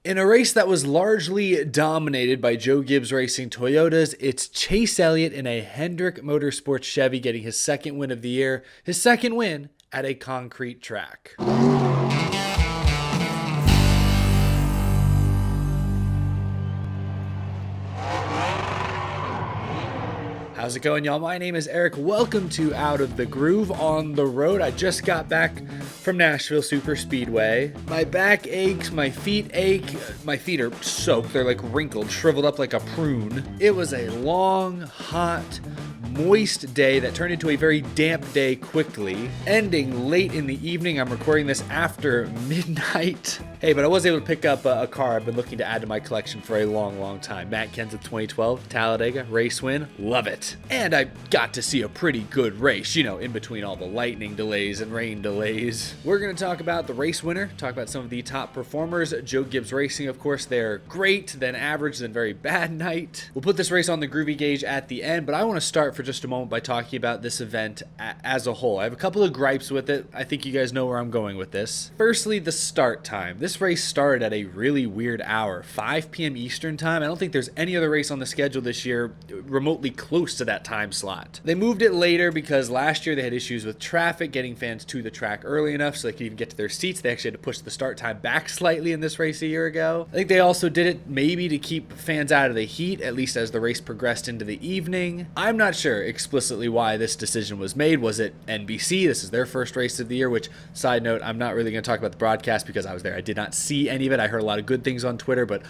In a race that was largely dominated by Joe Gibbs Racing Toyotas, it's Chase Elliott in a Hendrick Motorsports Chevy getting his second win of the year, his second win at a concrete track. How's it going, y'all? My name is Eric. Welcome to Out of the Groove on the road. I just got back from Nashville Super Speedway. My back aches, my feet ache. My feet are soaked. They're like wrinkled, shriveled up like a prune. It was a long, hot, moist day that turned into a very damp day quickly, ending late in the evening. I'm recording this after midnight. Hey, but I was able to pick up a car I've been looking to add to my collection for a long time. Matt Kenseth 2012 Talladega race win. Love it. And I got to see a pretty good race, you know, in between all the lightning delays and rain delays. We're going to talk about the race winner, talk about some of the top performers. Joe Gibbs Racing, of course, they're great, then average, then very bad night. We'll put this race on the Groovy gauge at the end, but I want to start for just a moment by talking about this event as a whole. I have a couple of gripes with it. I think you guys know where I'm going with this. Firstly, the start time. This race started at a really weird hour, 5 p.m. Eastern time. I don't think there's any other race on the schedule this year remotely close to that time slot. They moved it later because last year they had issues with traffic, getting fans to the track early enough so they could even get to their seats. They actually had to push the start time back slightly in this race a year ago. I think they also did it maybe to keep fans out of the heat, at least as the race progressed into the evening. I'm not sure explicitly why this decision was made. Was it NBC? This is their first race of the year, which, side note, I'm not really going to talk about the broadcast because I was there. I did not see any of it. I heard a lot of good things on Twitter, but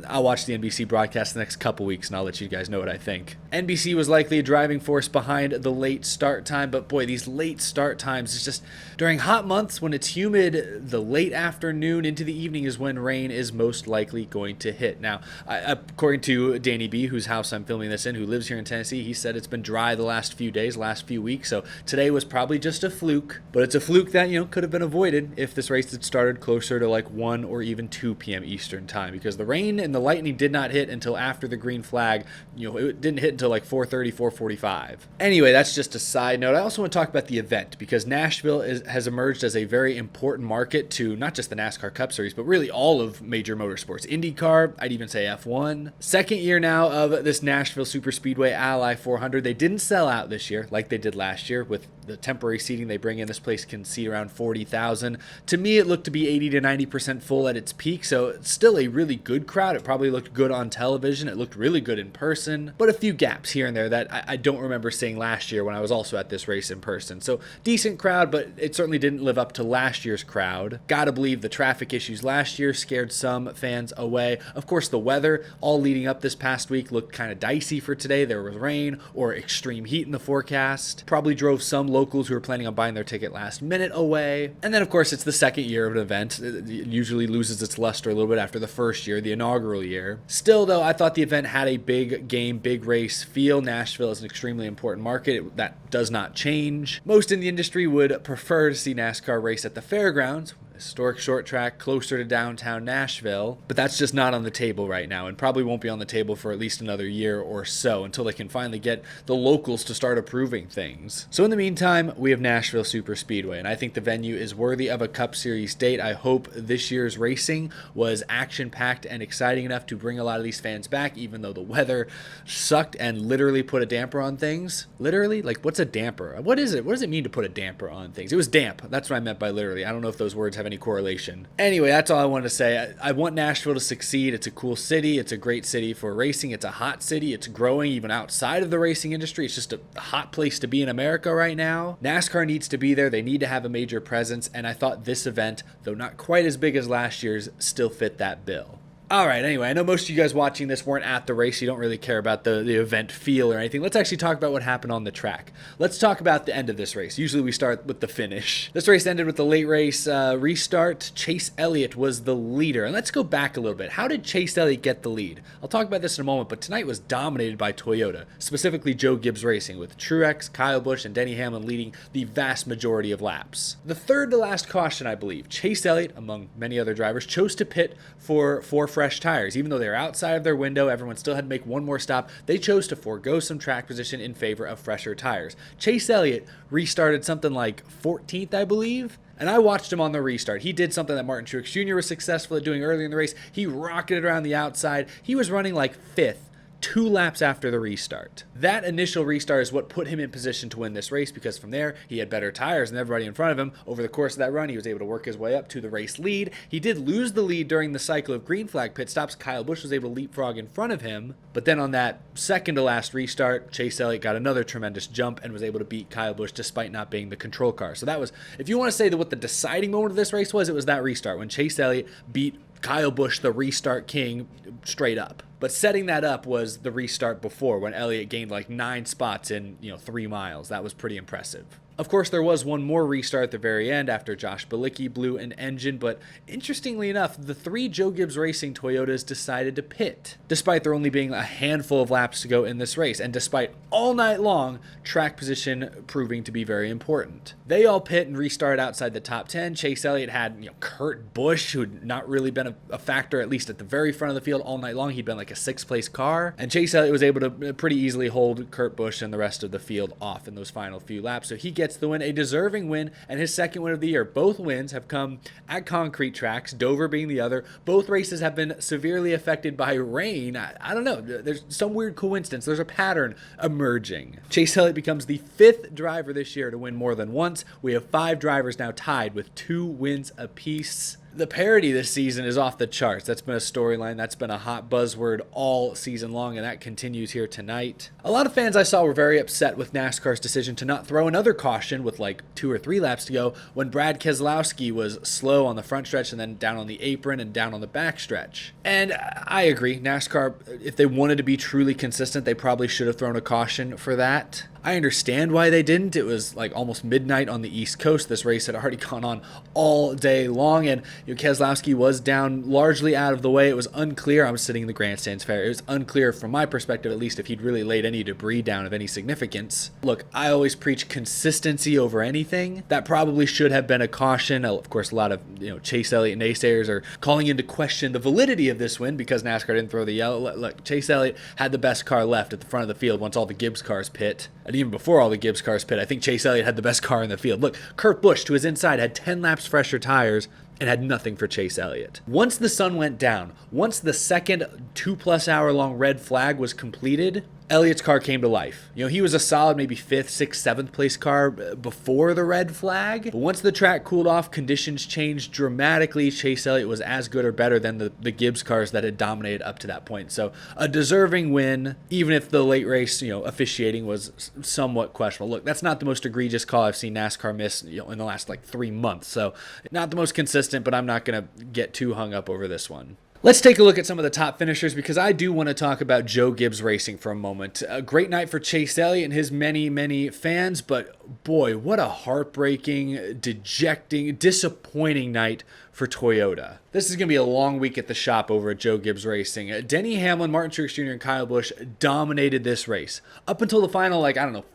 I'll watch the NBC broadcast the next couple weeks and I'll let you guys know what I think. NBC was likely a driving force behind the late start time, but boy, these late start times is just during hot months when it's humid, the late afternoon into the evening is when rain is most likely going to hit. Now, according to Danny B, whose house I'm filming this in, who lives here in Tennessee, he said it's been dry the last few days, last few weeks, so today was probably just a fluke, but it's a fluke that, you know, could have been avoided if this race had started closer to like 1 or even 2 p.m. Eastern time, because the rain and the lightning did not hit until after the green flag. You know, it didn't hit until like 4:30, 4:45. Anyway, that's just a side note. I also want to talk about the event because Nashville has emerged as a very important market to not just the NASCAR Cup Series, but really all of major motorsports. IndyCar, I'd even say F1. Second year now of this Nashville Super Speedway Ally 400. They didn't sell out this year like they did last year with the temporary seating they bring in. This place can seat around 40,000. To me, it looked to be 80 to 90% full at its peak, so it's still a really good crowd. It probably looked good on television. It looked really good in person, but a few gaps here and there that I don't remember seeing last year when I was also at this race in person. So decent crowd, but it certainly didn't live up to last year's crowd. Gotta believe the traffic issues last year scared some fans away. Of course, the weather all leading up this past week looked kind of dicey for today. There was rain or extreme heat in the forecast. Probably drove some locals who were planning on buying their ticket last minute away. And then, of course, it's the second year of an event. It usually loses its luster a little bit after the first year, the inaugural year. Still, though, I thought the event had a big game, big race feel. Nashville is an extremely important market. That does not change. Most in the industry would prefer to see NASCAR race at the fairgrounds, historic short track closer to downtown Nashville, but that's just not on the table right now and probably won't be on the table for at least another year or so until they can finally get the locals to start approving things. So in the meantime, we have Nashville Super Speedway, and I think the venue is worthy of a Cup Series date. I hope this year's racing was action-packed and exciting enough to bring a lot of these fans back, even though the weather sucked and literally put a damper on things. Literally? Like, what's a damper? What is it? What does it mean to put a damper on things? It was damp. That's what I meant by literally. I don't know if those words have any correlation. Anyway, that's all I wanted to say. I want Nashville to succeed. It's a cool city. It's a great city for racing. It's a hot city. It's growing even outside of the racing industry. It's just a hot place to be in America right now. NASCAR needs to be there. They need to have a major presence, and I thought this event, though not quite as big as last year's, still fit that bill. All right, anyway, I know most of you guys watching this weren't at the race. You don't really care about the event feel or anything. Let's actually talk about what happened on the track. Let's talk about the end of this race. Usually we start with the finish. This race ended with the late race restart. Chase Elliott was the leader. And let's go back a little bit. How did Chase Elliott get the lead? I'll talk about this in a moment, but tonight was dominated by Toyota, specifically Joe Gibbs Racing, with Truex, Kyle Busch, and Denny Hamlin leading the vast majority of laps. The third to last caution, I believe, Chase Elliott, among many other drivers, chose to pit for fresh fresh tires. Even though they were outside of their window, everyone still had to make one more stop. They chose to forego some track position in favor of fresher tires. Chase Elliott restarted something like 14th, I believe. And I watched him on the restart. He did something that Martin Truex Jr. was successful at doing earlier in the race. He rocketed around the outside. He was running like 5th. 2 laps after the restart. That initial restart is what put him in position to win this race, because from there he had better tires than everybody in front of him. Over the course of that run, he was able to work his way up to the race lead. He did lose the lead during the cycle of green flag pit stops. Kyle Busch was able to leapfrog in front of him, but then on that second to last restart, Chase Elliott got another tremendous jump and was able to beat Kyle Busch despite not being the control car. So that was, if you want to say that what the deciding moment of this race was, it was that restart when Chase Elliott beat Kyle Busch, the restart king, straight up. But setting that up was the restart before, when Elliott gained like 9 spots in 3 miles. That was pretty impressive. Of course, there was one more restart at the very end after Josh Bilicki blew an engine, but interestingly enough, the 3 Joe Gibbs Racing Toyotas decided to pit, despite there only being a handful of laps to go in this race, and despite all night long track position proving to be very important. They all pit and restart outside the top 10. Chase Elliott had Kurt Busch, who had not really been a factor, at least at the very front of the field all night long. He'd been like a 6th place car, and Chase Elliott was able to pretty easily hold Kurt Busch and the rest of the field off in those final few laps. So he gets the win, a deserving win, and his second win of the year. Both wins have come at concrete tracks, Dover being the other. Both races have been severely affected by rain. I don't know. There's some weird coincidence. There's a pattern emerging. Chase Elliott becomes the 5th driver this year to win more than once. We have 5 drivers now tied with 2 wins apiece. The parity this season is off the charts. That's been a storyline. That's been a hot buzzword all season long, and that continues here tonight. A lot of fans I saw were very upset with NASCAR's decision to not throw another caution with like 2 or 3 laps to go when Brad Keselowski was slow on the front stretch and then down on the apron and down on the back stretch. And I agree. NASCAR, if they wanted to be truly consistent, they probably should have thrown a caution for that. I understand why they didn't. It was like almost midnight on the East Coast. This race had already gone on all day long, and Keselowski was down largely out of the way. It was unclear. I was sitting in the grandstands fair. It was unclear from my perspective, at least, if he'd really laid any debris down of any significance. Look, I always preach consistency over anything. That probably should have been a caution. Of course, a lot of Chase Elliott naysayers are calling into question the validity of this win because NASCAR didn't throw the yellow. Look, Chase Elliott had the best car left at the front of the field once all the Gibbs cars pit. And even before all the Gibbs cars pit, I think Chase Elliott had the best car in the field. Look, Kurt Busch, to his inside, had 10 laps fresher tires and had nothing for Chase Elliott. Once the sun went down, once the second 2+ hour long red flag was completed, Elliott's car came to life. He was a solid maybe 5th, 6th, 7th place car before the red flag. But once the track cooled off, conditions changed dramatically. Chase Elliott was as good or better than the Gibbs cars that had dominated up to that point. So a deserving win, even if the late race, officiating was somewhat questionable. Look, that's not the most egregious call I've seen NASCAR miss, in the last 3 months. So not the most consistent, but I'm not going to get too hung up over this one. Let's take a look at some of the top finishers because I do want to talk about Joe Gibbs Racing for a moment. A great night for Chase Elliott and his many, many fans, but boy, what a heartbreaking, dejecting, disappointing night for Toyota. This is going to be a long week at the shop over at Joe Gibbs Racing. Denny Hamlin, Martin Truex Jr., and Kyle Busch dominated this race. Up until the final,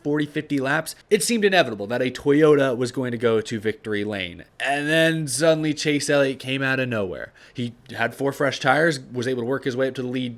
40, 50 laps, it seemed inevitable that a Toyota was going to go to victory lane. And then suddenly Chase Elliott came out of nowhere. He had 4 fresh tires, was able to work his way up to the lead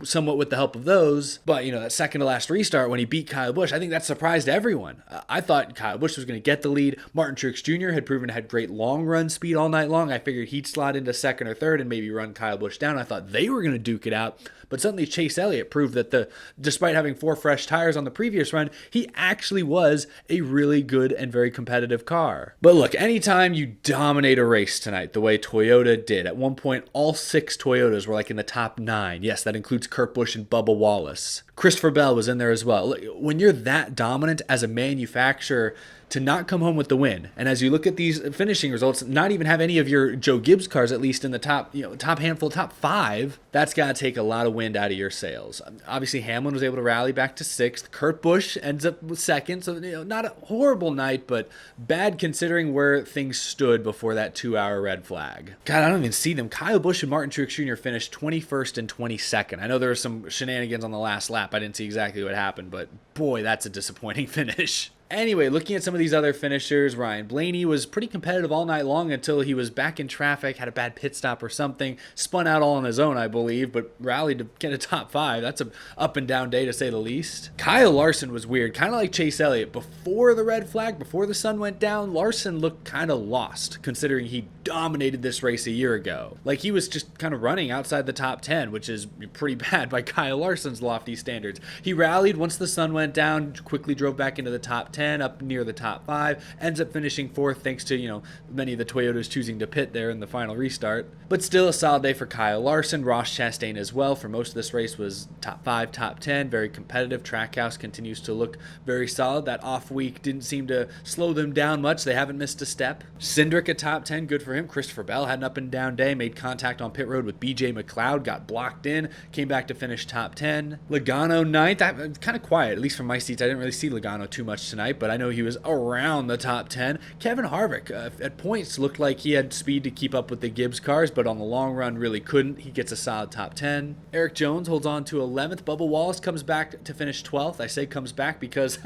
somewhat with the help of those, but that second to last restart when he beat Kyle Busch, I think that surprised everyone. I thought Kyle Busch was going to get the lead. Martin Truex Jr. had proven to have great long run speed all night long. I figured he'd slot into second or third and maybe run Kyle Busch down. I thought they were going to duke it out, but suddenly Chase Elliott proved that despite having 4 fresh tires on the previous run, he actually was a really good and very competitive car. But look, anytime you dominate a race tonight the way Toyota did, at one point all 6 Toyotas were in the top 9. Yes, that includes Kurt Busch and Bubba Wallace. Christopher Bell was in there as well. When you're that dominant as a manufacturer, to not come home with the win, and as you look at these finishing results, not even have any of your Joe Gibbs cars at least in the top handful, top 5, that's got to take a lot of wind out of your sails. Obviously, Hamlin was able to rally back to 6th. Kurt Busch ends up with 2nd, so not a horrible night, but bad considering where things stood before that 2-hour red flag. God, I don't even see them. Kyle Busch and Martin Truex Jr. finished 21st and 22nd. I know there were some shenanigans on the last lap. I didn't see exactly what happened, but boy, that's a disappointing finish. Anyway, looking at some of these other finishers, Ryan Blaney was pretty competitive all night long until he was back in traffic, had a bad pit stop or something, spun out all on his own, I believe, but rallied to get a top 5. That's a up and down day to say the least. Kyle Larson was weird, kind of like Chase Elliott. Before the red flag, before the sun went down, Larson looked kind of lost, considering he dominated this race a year ago. Like, he was just kind of running outside the top 10, which is pretty bad by Kyle Larson's lofty standards. He rallied once the sun went down, quickly drove back into the top 10, up near the top 5, ends up finishing 4th thanks to, many of the Toyotas choosing to pit there in the final restart. But still a solid day for Kyle Larson. Ross Chastain as well for most of this race was top 5, top 10, very competitive. Trackhouse continues to look very solid. That off week didn't seem to slow them down much. They haven't missed a step. Cindric a top 10, good for him. Christopher Bell had an up and down day, made contact on pit road with BJ McLeod, got blocked in, came back to finish top 10. Logano 9th, I'm kind of quiet, at least from my seats. I didn't really see Logano too much tonight, but I know he was around the top 10. Kevin Harvick at points looked like he had speed to keep up with the Gibbs cars, but on the long run really couldn't. He gets a solid top 10. Eric Jones holds on to 11th. Bubba Wallace comes back to finish 12th. I say comes back because,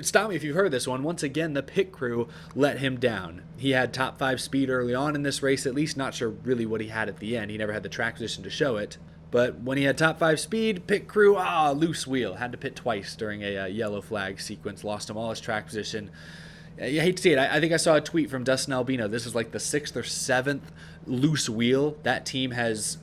stop me if you've heard this one, once again the pit crew let him down. He had top 5 speed early on in this race, at least. Not sure really what he had at the end. He never had the track position to show it. But when he had top 5 speed, pit crew, loose wheel. Had to pit twice during a yellow flag sequence. Lost him all his track position. You hate to see it. I think I saw a tweet from Dustin Albino. This is like the 6th or 7th loose wheel that team has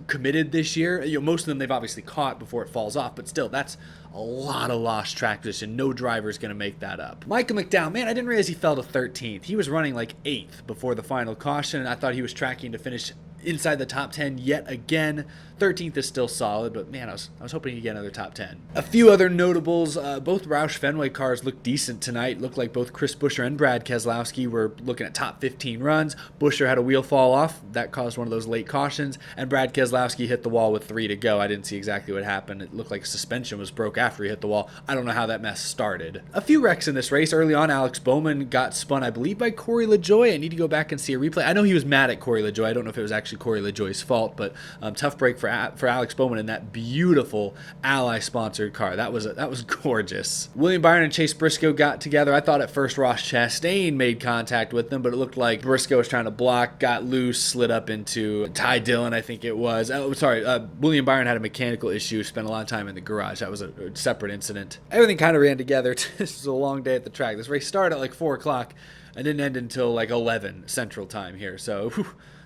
committed this year. Most of them they've obviously caught before it falls off, but still, that's a lot of lost track position. No driver is going to make that up. Michael McDowell, man, I didn't realize he fell to 13th. He was running like 8th before the final caution, and I thought he was tracking to finish inside the top 10 yet again. 13th is still solid, but man, I was hoping he'd get another top 10. A few other notables, both Roush Fenway cars looked decent tonight. Looked like both Chris Buescher and Brad Keselowski were looking at top 15 runs. Buescher had a wheel fall off. That caused one of those late cautions, and Brad Keselowski hit the wall with 3 to go. I didn't see exactly what happened. It looked like suspension was broke after he hit the wall. I don't know how that mess started. A few wrecks in this race. Early on, Alex Bowman got spun, I believe, by Corey LaJoie. I need to go back and see a replay. I know he was mad at Corey LaJoie. I don't know if it was actually Corey LaJoie's fault, but tough break for Alex Bowman in that beautiful Ally-sponsored car. That was gorgeous. William Byron and Chase Briscoe got together. I thought at first Ross Chastain made contact with them, but it looked like Briscoe was trying to block, got loose, slid up into Ty Dillon, I think it was. William Byron had a mechanical issue, spent a lot of time in the garage. That was a separate incident. Everything kind of ran together. This was a long day at the track. This race started at like 4 o'clock and didn't end until like 11 Central Time here. So,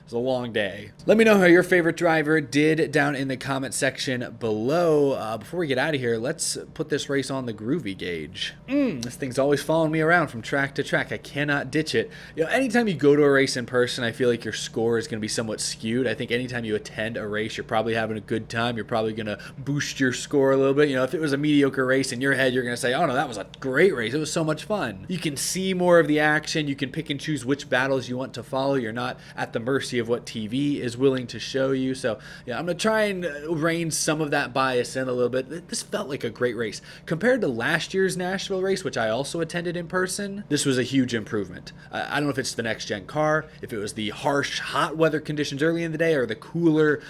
it was a long day. Let me know how your favorite driver did down in the comment section below. Before we get out of here, let's put this race on the Groovy gauge. This thing's always following me around from track to track. I cannot ditch it. Anytime you go to a race in person, I feel like your score is going to be somewhat skewed. I think anytime you attend a race, you're probably having a good time. You're probably going to boost your score a little bit. If it was a mediocre race in your head, you're going to say, oh no, that was a great race. It was so much fun. You can see more of the action. You can pick and choose which battles you want to follow. You're not at the mercy of what TV is willing to show you. So I'm going to try and rein some of that bias in a little bit. This felt like a great race. Compared to last year's Nashville race, which I also attended in person, this was a huge improvement. I don't know if it's the next gen car, if it was the harsh hot weather conditions early in the day, or the cooler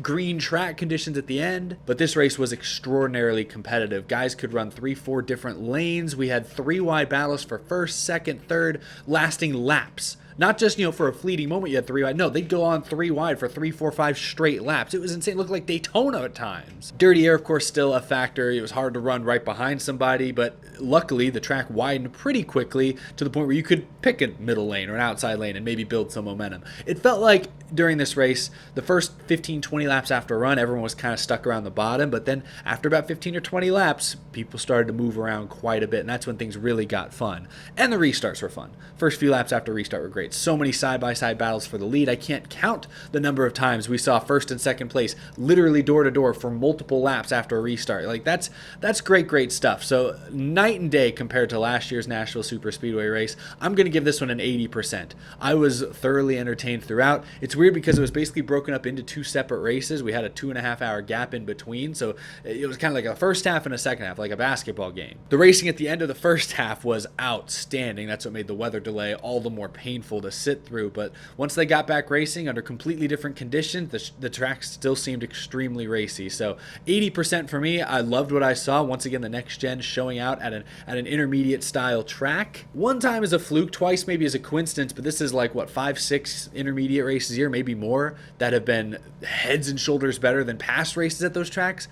green track conditions at the end, but this race was extraordinarily competitive. Guys could run 3-4 different lanes. We had 3 wide battles for first, second, third, lasting laps. Not just, for a fleeting moment you had 3 wide. No, they'd go on 3 wide for 3, 4, 5 straight laps. It was insane. It looked like Daytona at times. Dirty air, of course, still a factor. It was hard to run right behind somebody, but luckily the track widened pretty quickly to the point where you could pick a middle lane or an outside lane and maybe build some momentum. It felt like during this race, the first 15, 20 laps after a run, everyone was kind of stuck around the bottom, but then after about 15 or 20 laps, people started to move around quite a bit, and that's when things really got fun. And the restarts were fun. First few laps after restart were great. So many side-by-side battles for the lead. I can't count the number of times we saw first and second place literally door-to-door for multiple laps after a restart. Like, that's great stuff. So night and day compared to last year's Nashville Super Speedway race. I'm going to give this one an 80%. I was thoroughly entertained throughout. It's weird because it was basically broken up into 2 separate races. We had a 2.5-hour gap in between, so it was kind of like a first half and a second half, like a basketball game. The racing at the end of the first half was outstanding. That's what made the weather delay all the more painful to sit through. But once they got back racing under completely different conditions, the track still seemed extremely racy. So 80% for me. I loved what I saw. Once again, the next gen showing out at an intermediate style track. One time is a fluke, twice maybe as a coincidence, but this is like what, 5-6 intermediate races here, maybe more, that have been heads and shoulders better than past races at those tracks.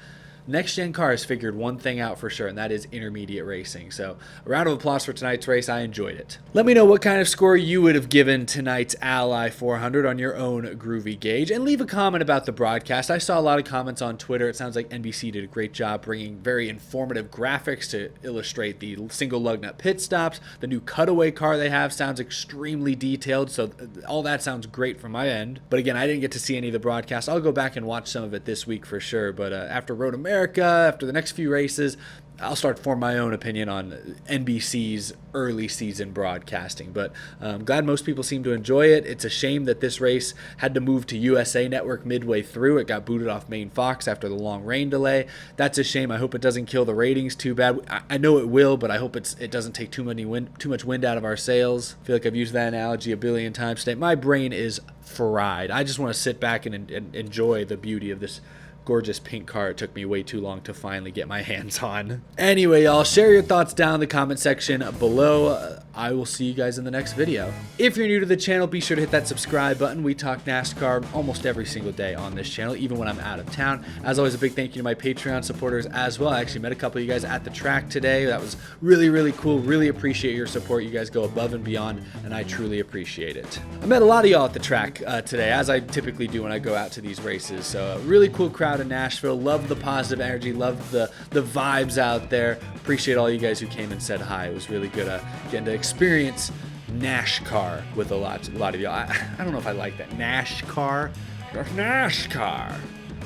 Next gen cars figured one thing out for sure, and that is intermediate racing. So a round of applause for tonight's race. I enjoyed it. Let me know what kind of score you would have given tonight's Ally 400 on your own Groovy gauge, and leave a comment about the broadcast. I saw a lot of comments on Twitter. It sounds like NBC did a great job bringing very informative graphics to illustrate the single lug nut pit stops. The new cutaway car they have sounds extremely detailed, so all that sounds great from my end. But again, I didn't get to see any of the broadcast. I'll go back and watch some of it this week for sure, but after Road America, after the next few races, I'll start to form my own opinion on NBC's early season broadcasting. But I'm glad most people seem to enjoy it. It's a shame that this race had to move to USA Network midway through. It got booted off main Fox after the long rain delay. That's a shame. I hope it doesn't kill the ratings too bad. I know it will, but I hope it doesn't take too much wind out of our sails. I feel like I've used that analogy a billion times today. My brain is fried. I just want to sit back and enjoy the beauty of this gorgeous pink car. It took me way too long to finally get my hands on. Anyway, y'all, share your thoughts down in the comment section below. I will see you guys in the next video. If you're new to the channel, be sure to hit that subscribe button. We talk NASCAR almost every single day on this channel, even when I'm out of town. As always, a big thank you to my Patreon supporters as well. I actually met a couple of you guys at the track today. That was really, really cool. Really appreciate your support. You guys go above and beyond, and I truly appreciate it. I met a lot of y'all at the track today, as I typically do when I go out to these races. So a really cool crowd in Nashville. Love the positive energy. Love the vibes out there. Appreciate all you guys who came and said hi. It was really good getting to experience NASCAR with a lot of y'all. I don't know if I like that. NASCAR.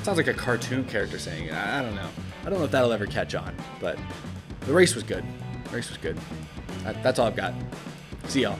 Sounds like a cartoon character saying it. I don't know. I don't know if that'll ever catch on, but the race was good. That's all I've got. See y'all.